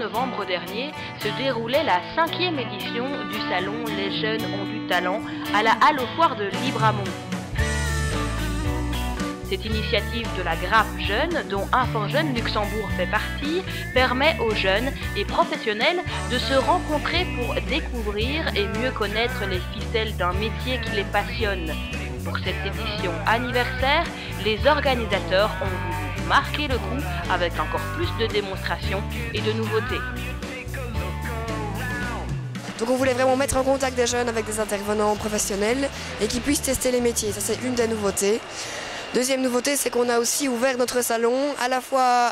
novembre dernier se déroulait la 5e édition du salon Les Jeunes ont du talent à la Halle aux Foires de Libramont. Cette initiative de la Grappe Jeune, dont Info Jeune Luxembourg fait partie, permet aux jeunes et professionnels de se rencontrer pour découvrir et mieux connaître les ficelles d'un métier qui les passionne. Pour cette édition anniversaire, les organisateurs ont voulu marquer le coup avec encore plus de démonstrations et de nouveautés. Donc on voulait vraiment mettre en contact des jeunes avec des intervenants professionnels et qui puissent tester les métiers. Ça, c'est une des nouveautés. Deuxième nouveauté, c'est qu'on a aussi ouvert notre salon à la fois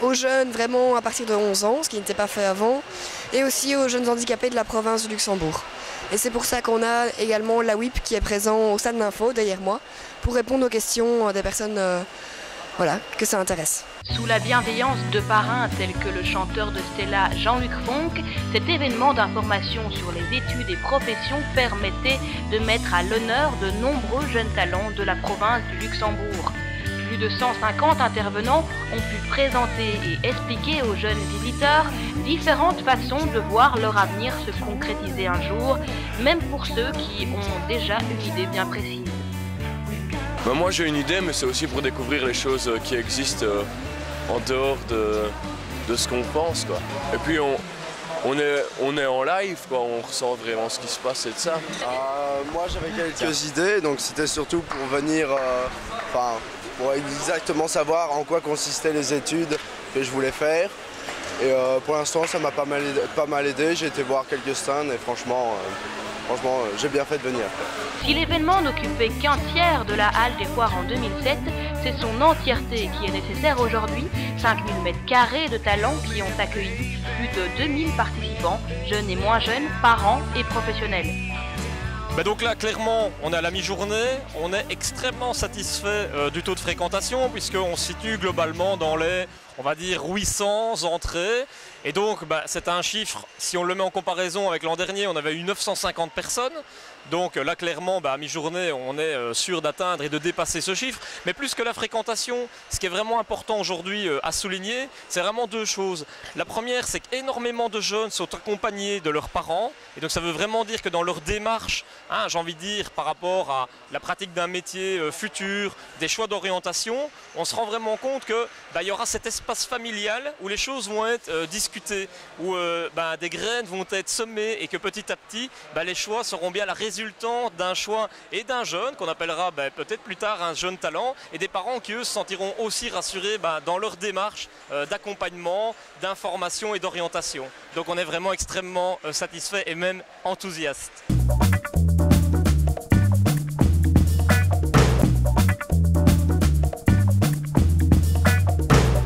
aux jeunes vraiment à partir de 11 ans, ce qui n'était pas fait avant, et aussi aux jeunes handicapés de la province du Luxembourg. Et c'est pour ça qu'on a également la WIP qui est présent au stand d'info derrière moi pour répondre aux questions des personnes que ça intéresse. Sous la bienveillance de parrains tels que le chanteur de Stella Jean-Luc Fonck, cet événement d'information sur les études et professions permettait de mettre à l'honneur de nombreux jeunes talents de la province du Luxembourg. Plus de 150 intervenants ont pu présenter et expliquer aux jeunes visiteurs différentes façons de voir leur avenir se concrétiser un jour, même pour ceux qui ont déjà une idée bien précise. Moi j'ai une idée, mais c'est aussi pour découvrir les choses qui existent en dehors de ce qu'on pense, quoi. Et puis on est en live, quoi. On ressent vraiment ce qui se passe et de ça. Moi j'avais quelques idées, donc c'était surtout pour venir, pour exactement savoir en quoi consistaient les études que je voulais faire. Et pour l'instant ça m'a pas mal aidé, j'ai été voir quelques stands et franchement j'ai bien fait de venir. Si l'événement n'occupait qu'un tiers de la halle des foires en 2007, c'est son entièreté qui est nécessaire aujourd'hui. 5000 m² de talents qui ont accueilli plus de 2000 participants, jeunes et moins jeunes, parents et professionnels. Donc là, clairement, on est à la mi-journée, on est extrêmement satisfait du taux de fréquentation puisqu'on se situe globalement dans les, on va dire, 800 entrées. Et donc, c'est un chiffre, si on le met en comparaison avec l'an dernier, on avait eu 950 personnes. Donc là, clairement, à mi-journée, on est sûr d'atteindre et de dépasser ce chiffre. Mais plus que la fréquentation, ce qui est vraiment important aujourd'hui à souligner, c'est vraiment deux choses. La première, c'est qu'énormément de jeunes sont accompagnés de leurs parents. Et donc ça veut vraiment dire que dans leur démarche, j'ai envie de dire, par rapport à la pratique d'un métier futur, des choix d'orientation, on se rend vraiment compte qu'il y aura cet espace familial où les choses vont être discutées, où des graines vont être semées et que petit à petit, les choix seront bien la résultante d'un choix et d'un jeune qu'on appellera peut-être plus tard un jeune talent et des parents qui eux se sentiront aussi rassurés dans leur démarche d'accompagnement, d'information et d'orientation. Donc on est vraiment extrêmement satisfait et même enthousiaste.